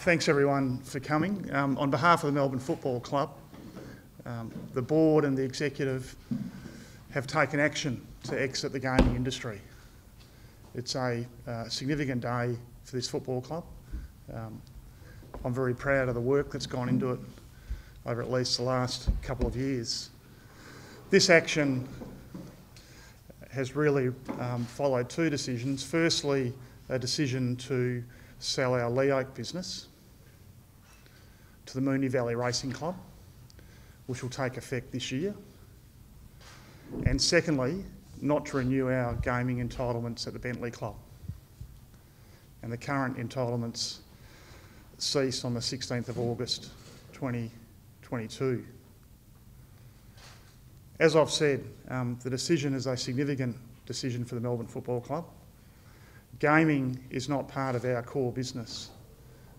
Thanks everyone for coming. On behalf of the Melbourne Football Club, the board and the executive have taken action to exit the gaming industry. It's a significant day for this football club. I'm very proud of the work that's gone into it over at least the last couple of years. This action has really followed two decisions. Firstly, a decision to sell our Lee Oak business to the Moonee Valley Racing Club, which will take effect this year. And secondly, not to renew our gaming entitlements at the Bentley Club. And the current entitlements cease on the 16th of August 2022. As I've said, the decision is a significant decision for the Melbourne Football Club. Gaming is not part of our core business,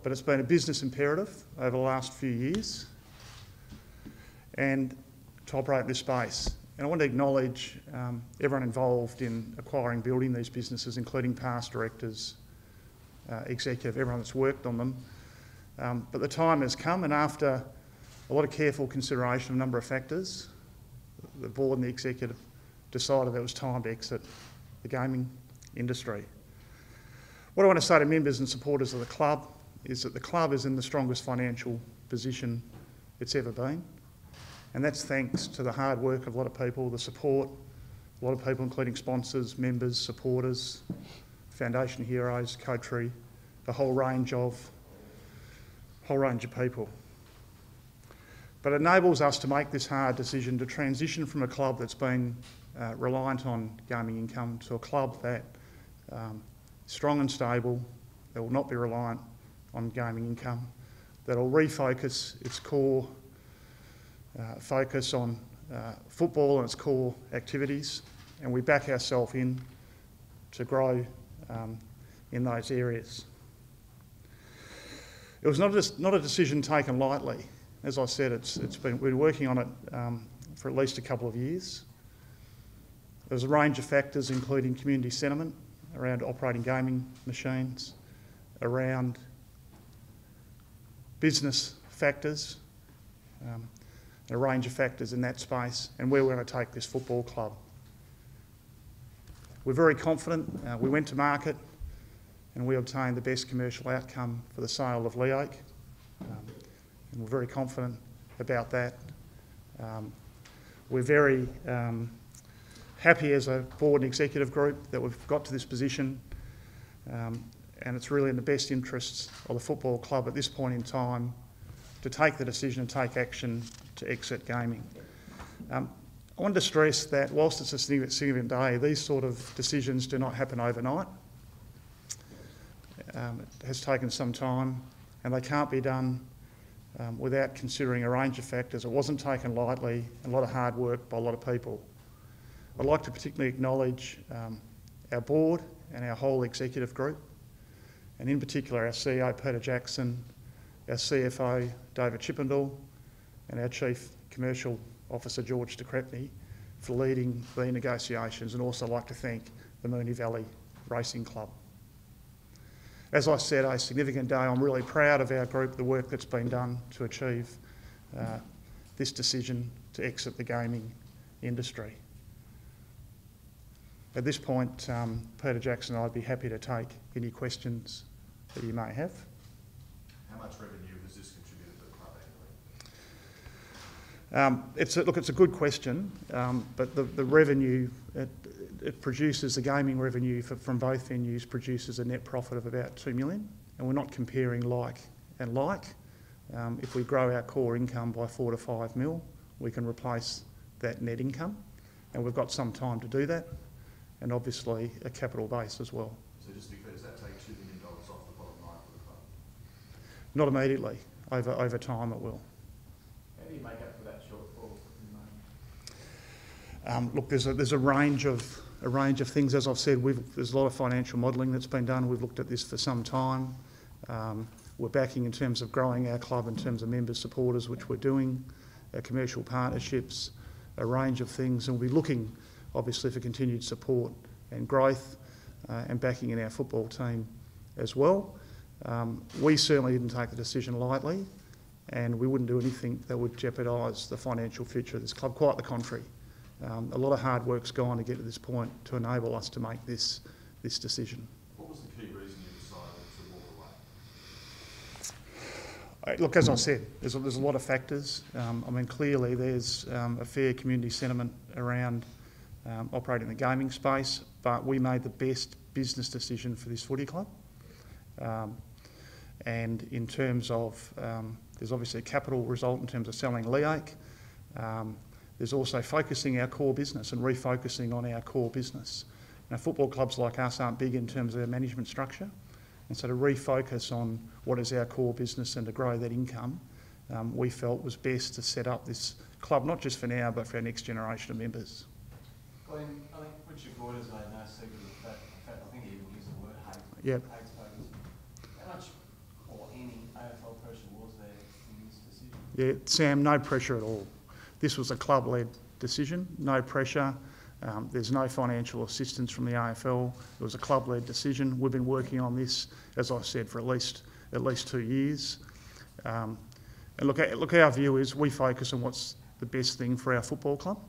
but it's been a business imperative over the last few years and to operate this space. And I want to acknowledge everyone involved in acquiring, building these businesses, including past directors, executive, everyone that's worked on them. But the time has come, and after a lot of careful consideration of a number of factors, the board and the executive decided it was time to exit the gaming industry. What I want to say to members and supporters of the club is that the club is in the strongest financial position it's ever been. And that's thanks to the hard work of a lot of people, the support, a lot of people including sponsors, members, supporters, foundation heroes, coterie, a whole range of people. But it enables us to make this hard decision to transition from a club that's been reliant on gaming income to a club that strong and stable, that will not be reliant on gaming income, that will refocus its core focus on football and its core activities, and we back ourselves in to grow in those areas. It was not a decision taken lightly. As I said, we've been working on it for at least a couple of years. There's a range of factors, including community sentiment around operating gaming machines, around business factors, a range of factors in that space, and where we're going to take this football club. We're very confident. We went to market and we obtained the best commercial outcome for the sale of Lee Oak, and we're very confident about that. We're very happy as a board and executive group that we've got to this position, and it's really in the best interests of the football club at this point in time to take the decision and take action to exit gaming. I want to stress that whilst it's a significant day, these sort of decisions do not happen overnight. It has taken some time, and they can't be done without considering a range of factors. It wasn't taken lightly, and a lot of hard work by a lot of people. I'd like to particularly acknowledge our board and our whole executive group, and in particular our CEO Peter Jackson, our CFO David Chippendall, and our Chief Commercial Officer George de Crepney for leading the negotiations, and also like to thank the Moonee Valley Racing Club. As I said, a significant day. I'm really proud of our group, the work that's been done to achieve this decision to exit the gaming industry. At this point, Peter Jackson and I'd be happy to take any questions that you may have. How much revenue has this contributed to the club annually? It's a good question, but the revenue, it produces, the gaming revenue from both venues produces a net profit of about 2 million, and we're not comparing like and like. If we grow our core income by 4 to 5 mil, we can replace that net income, and we've got some time to do that, and obviously a capital base as well. So just to be clear, does that take $2 million off the bottom line for the club? Not immediately. Over time it will. How do you make up for that shortfall in money? Look, there's a range of things. As I've said, there's a lot of financial modelling that's been done. We've looked at this for some time. We're backing in terms of growing our club, in terms of members, supporters, which we're doing, our commercial partnerships, a range of things, and we'll be looking obviously for continued support and growth and backing in our football team as well. We certainly didn't take the decision lightly, and we wouldn't do anything that would jeopardise the financial future of this club. Quite the contrary. A lot of hard work's gone to get to this point to enable us to make this decision. What was the key reason you decided to walk away? Look, as I said, there's a lot of factors. Clearly there's a fair community sentiment around operating in the gaming space, but we made the best business decision for this footy club. And in terms of, there's obviously a capital result in terms of selling Leake. There's also focusing our core business and refocusing on our core business. Now, football clubs like us aren't big in terms of their management structure, and so to refocus on what is our core business and to grow that income, we felt was best to set up this club, not just for now, but for our next generation of members. Glenn, I think Richard Boyd has made no secret of that. In fact, I think he even used the word hate. Yep. Hate spoken. How much or any AFL pressure was there in this decision? Yeah, Sam, no pressure at all. This was a club-led decision, no pressure. There's no financial assistance from the AFL. It was a club-led decision. We've been working on this, as I said, for at least 2 years. And look, our view is we focus on what's the best thing for our football club.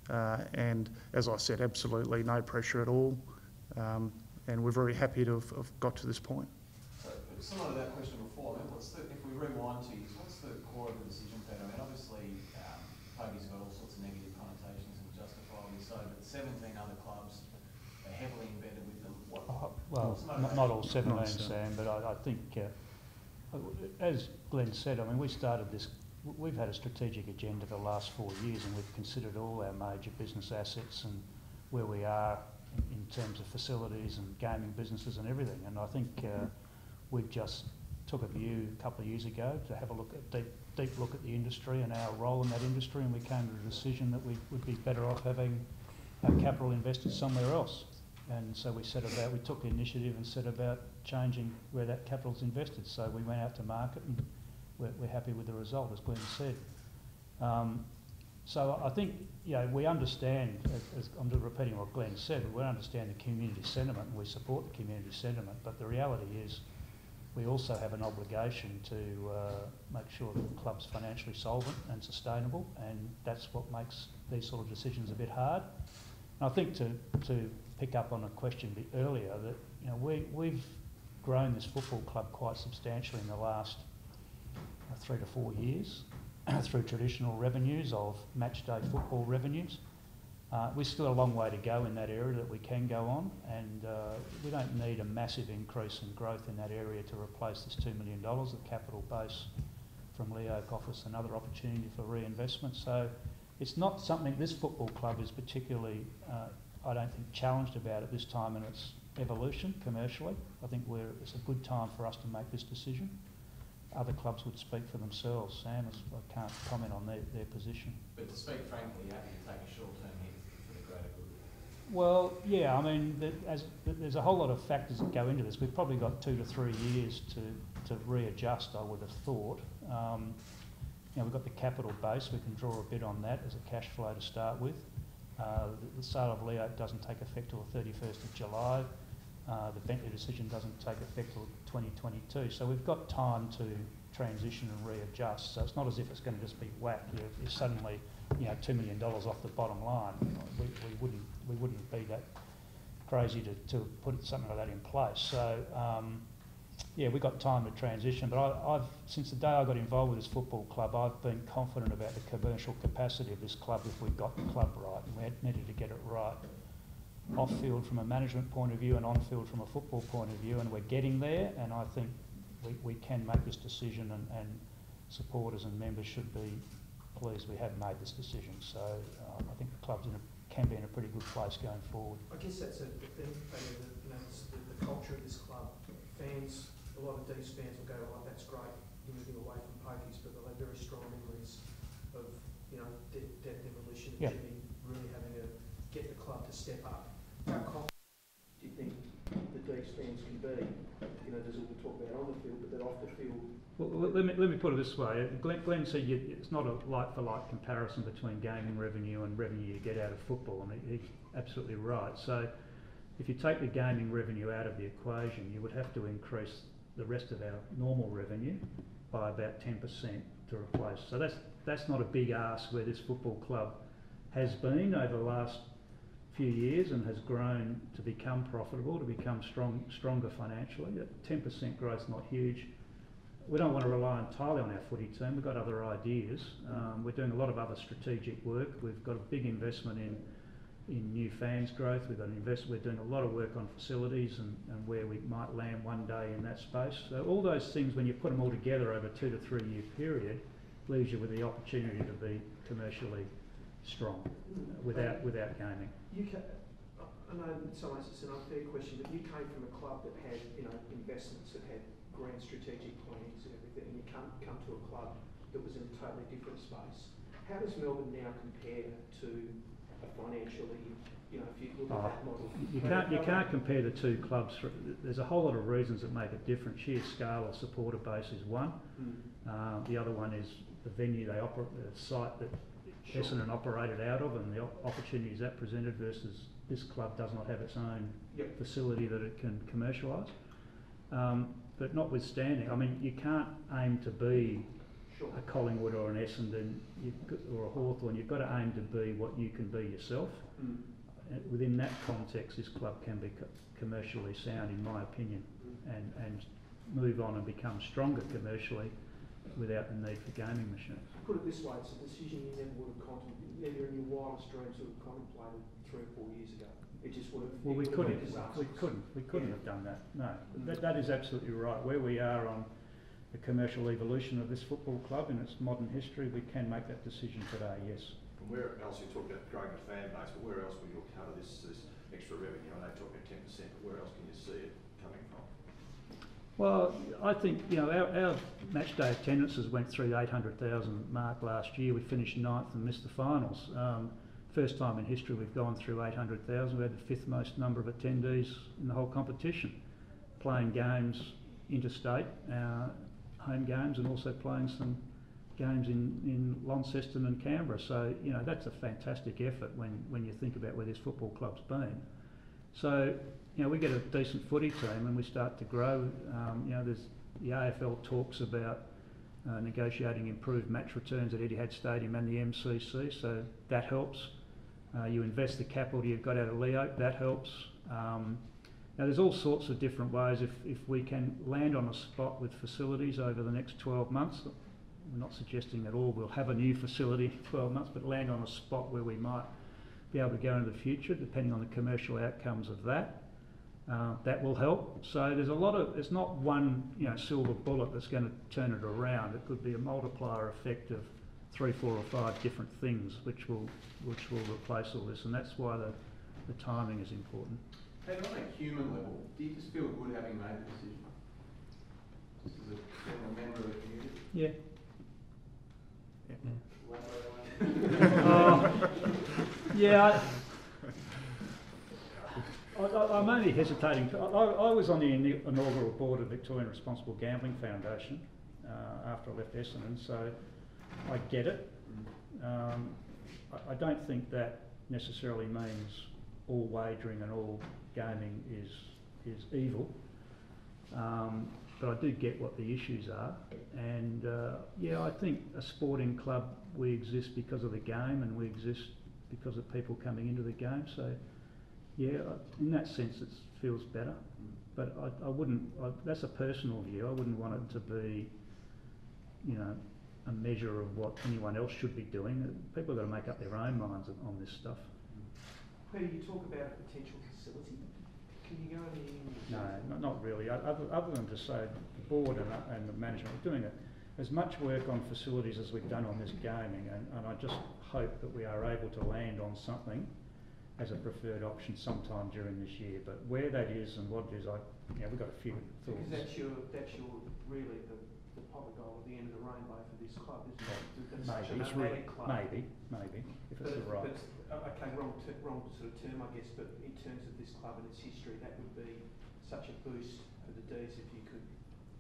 And as I said, absolutely no pressure at all. And we're very happy to have got to this point. So, similar to that question before, if we rewind 2 years, what's the core of the decision, Peter? Obviously, Poggy's got all sorts of negative connotations and justifiably so, but 17 other clubs are heavily embedded with them. Not all 17, Sam, but I think, as Glenn said, we started this. We've had a strategic agenda for the last 4 years, and we've considered all our major business assets and where we are in terms of facilities and gaming businesses and everything. And I think we've just took a view a couple of years ago to have a look at deep look at the industry and our role in that industry, and we came to the decision that we would be better off having our capital invested somewhere else. And so we took the initiative and set about changing where that capital's invested. So we went out to market, and we're happy with the result, as Glenn said. So I think, we understand, as I'm just repeating what Glenn said, we understand the community sentiment and we support the community sentiment, but the reality is we also have an obligation to make sure that the club's financially solvent and sustainable, and that's what makes these sort of decisions a bit hard. And I think to pick up on a question a bit earlier, that we've grown this football club quite substantially in the last 3 to 4 years through traditional revenues of match day football revenues. We've still a long way to go in that area that we can go on, and we don't need a massive increase in growth in that area to replace this $2 million of capital base from Leoke office, another opportunity for reinvestment. So it's not something this football club is particularly, I don't think, challenged about at this time in its evolution commercially. I think it's a good time for us to make this decision. Other clubs would speak for themselves. Sam, I can't comment on their position. But to speak frankly, you're happy to take a short-term hit for the greater good? Well, yeah, there's a whole lot of factors that go into this. We've probably got 2 to 3 years to readjust, I would have thought. We've got the capital base. We can draw a bit on that as a cash flow to start with. The sale of Leoke doesn't take effect till the 31st of July. The Bentley decision doesn't take effect till 2022. So we've got time to transition and readjust. So it's not as if it's going to just be whack. If suddenly, $2 million off the bottom line, we wouldn't be that crazy to put something like that in place. So we've got time to transition. But I've since the day I got involved with this football club, I've been confident about the commercial capacity of this club if we got the club right, and we needed to get it right. Off-field from a management point of view and on-field from a football point of view, and we're getting there, and I think we can make this decision, and supporters and members should be pleased we have made this decision. So I think the club's can be in a pretty good place going forward. I guess that's the thing, the culture of this club. Fans, a lot of these fans will go, oh, that's great, you're moving away from pokies, but they'll have very strong memories of, debt demolition and Jimmy really having to get the club to step up. How confident do you think that these fans can be? There's all we talk about on the field, but then off the field. Well, let me put it this way. Glenn said it's not a like-for-like comparison between gaming revenue and revenue you get out of football, and he's absolutely right. So if you take the gaming revenue out of the equation, you would have to increase the rest of our normal revenue by about 10% to replace. So that's not a big ask where this football club has been over the last few years and has grown to become profitable, to become stronger financially. That 10% growth is not huge. We don't want to rely entirely on our footy team. We've got other ideas. We're doing a lot of other strategic work. We've got a big investment in new fans growth. We're doing a lot of work on facilities and where we might land one day in that space. So all those things, when you put them all together over a 2 to 3 year period, leaves you with the opportunity to be commercially strong without gaming. I know in some ways it's an unfair question, but you came from a club that had, you know, investments, that had grand strategic plans and everything, and you come to a club that was in a totally different space. How does Melbourne now compare to a financially, you know, if you look at that model? You can't compare the two clubs. There's a whole lot of reasons that make it different. Sheer scale of supporter base is one. The other one is the venue they operate, the site that Essendon operated out of, and the opportunities that presented versus this club does not have its own facility that it can commercialise. But notwithstanding, I mean, you can't aim to be a Collingwood or an Essendon or a Hawthorn. You've got to aim to be what you can be yourself. Within that context, this club can be commercially sound, in my opinion, and move on and become stronger commercially without the need for gaming machines. Put it this way, it's a decision you never would have contemplated, never in your wildest dreams would have contemplated 3 or 4 years ago. It just would have. Well, we couldn't have done that. No, that is absolutely right. Where we are on the commercial evolution of this football club in its modern history, we can make that decision today. Yes. From where else, you talk about growing the fan base, but where else will you cover this extra revenue? I know you're talking about 10%, but where else can you see it coming from? Well, I think, you know, our match day attendances went through the 800,000 mark last year. We finished 9th and missed the finals. First time in history we've gone through 800,000. We had the 5th most number of attendees in the whole competition, playing games interstate, home games, and also playing some games in Launceston and Canberra. So, you know, that's a fantastic effort when you think about where this football club's been. So, you know, we get a decent footy team and we start to grow. You know, there's the AFL talks about negotiating improved match returns at Etihad Stadium and the MCC, so that helps. You invest the capital you've got out of Leo, that helps. Now there's all sorts of different ways. If we can land on a spot with facilities over the next 12 months, we're not suggesting at all we'll have a new facility in 12 months, but land on a spot where we might be able to go into the future, depending on the commercial outcomes of that. That will help. So there's a lot of, it's not one, you know, silver bullet that's going to turn it around. It could be a multiplier effect of 3, 4 or 5 different things which will replace all this, and that's why the timing is important. Peter, on a human level, do you just feel good having made the decision? Just as a member of the community? Yeah. Yeah. I'm only hesitating. I was on the inaugural board of Victorian Responsible Gambling Foundation after I left Essendon, so I get it. I don't think that necessarily means all wagering and all gaming is evil, but I do get what the issues are. And yeah, I think a sporting club, we exist because of the game, and we exist because of people coming into the game. So yeah, in that sense, it feels better. But I wouldn't. That's a personal view. I wouldn't want it to be, you know, a measure of what anyone else should be doing. People have got to make up their own minds on this stuff. Peter, you talk about a potential facility. Can you go into No, not really. Other than to say the board and the management are doing it as much work on facilities as we've done on this gaming, and I just hope that we are able to land on something as a preferred option sometime during this year. But where that is and what it is, we've got a few thoughts. Because that's your really the pot of gold at the end of the rainbow for this club, isn't it? That's maybe, such a magnetic club. Maybe, if it's the right. Okay, wrong sort of term, I guess, but in terms of this club and its history, that would be such a boost for the D's if you could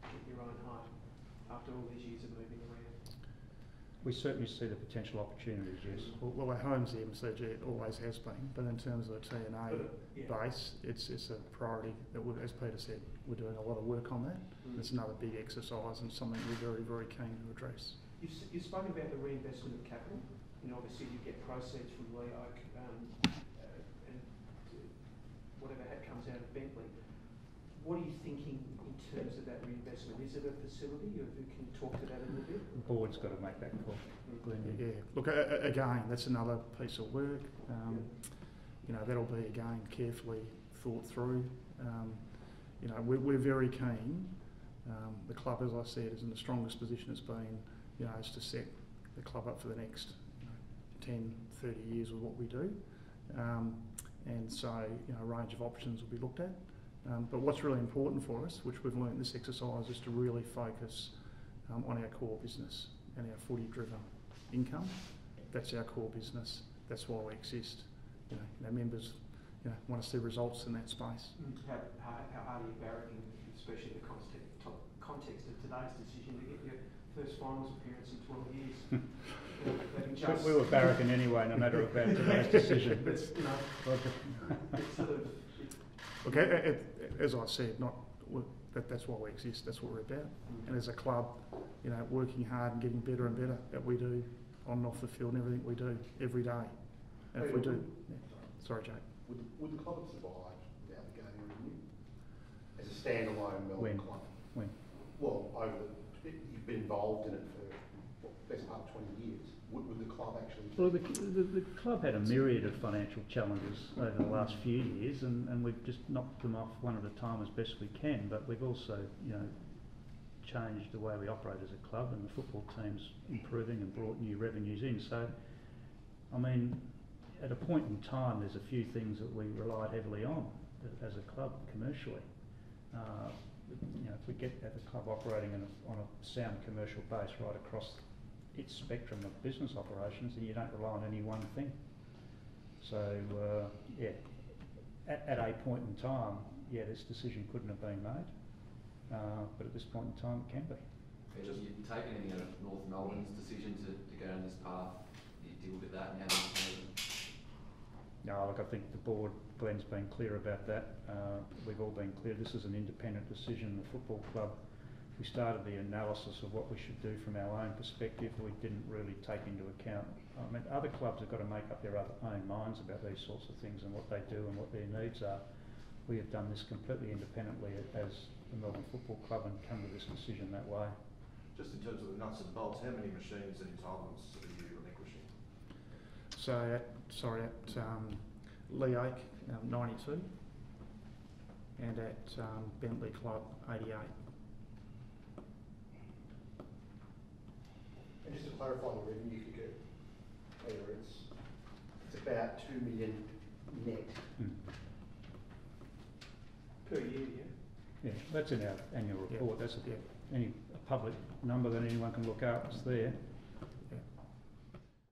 get your own home after all these years of moving around. We certainly see the potential opportunities, yes. Well, our home's the MCG, it always has been, but in terms of the TNA base, it's a priority that, as Peter said, we're doing a lot of work on that. It's another big exercise and something we're very, very keen to address. You've spoken about the reinvestment of capital. Obviously you get proceeds from Lee Oak and whatever comes out of Bentley. What are you thinking in terms of that reinvestment? Is it a facility? Can you talk to that a little bit? The board's got to make that call. Yeah, look, again, that's another piece of work. That'll be, again, carefully thought through. We're very keen. The club, as I said, is in the strongest position it's been, is to set the club up for the next 10, 30 years with what we do. And so, a range of options will be looked at. But what's really important for us, which we've learned in this exercise, is to really focus on our core business and our footy-driven income. That's our core business. That's why we exist. Our members want to see results in that space. How hard are you barracking, especially in the context of today's decision, to get your first finals appearance in 12 years? We were barracking anyway, no matter about today's decision. It's sort of... Look, as I said, that's why we exist. That's what we're about. And as a club, working hard and getting better and better at what we do on and off the field and everything we do every day. And if we do, sorry, Jake. Would the club have survived without the gaming revenue as a standalone Melbourne club? When? Well, you've been involved in it for the best part of 20 years. Would the club actually... Well, the club had a myriad of financial challenges over the last few years, and we've just knocked them off one at a time as best we can. But we've also, changed the way we operate as a club, and the football team's improving and brought new revenues in. So, I mean, at a point in time, there's a few things that we relied heavily on as a club commercially. If we get the club operating on a sound commercial base right across its spectrum of business operations, then you don't rely on any one thing. So, at a point in time, this decision couldn't have been made, but at this point in time, it can be. Have you taken any of North Melbourne's decision to go down this path? You deal with that now? No, look, I think the board, Glenn's been clear about that. We've all been clear. This is an independent decision. The football club, we started the analysis of what we should do from our own perspective. We didn't really take into account, other clubs have got to make up their own minds about these sorts of things and what they do and what their needs are. We have done this completely independently as the Melbourne Football Club and come to this decision that way. Just in terms of the nuts and bolts, how many machines and entitlements are you relinquishing? So at Lee Oak, 92, and at Bentley Club, 88. And just to clarify the revenue figure, Peter, it's about 2 million net. Per year, Yeah, that's in our annual report. That's a public number that anyone can look up. It's there.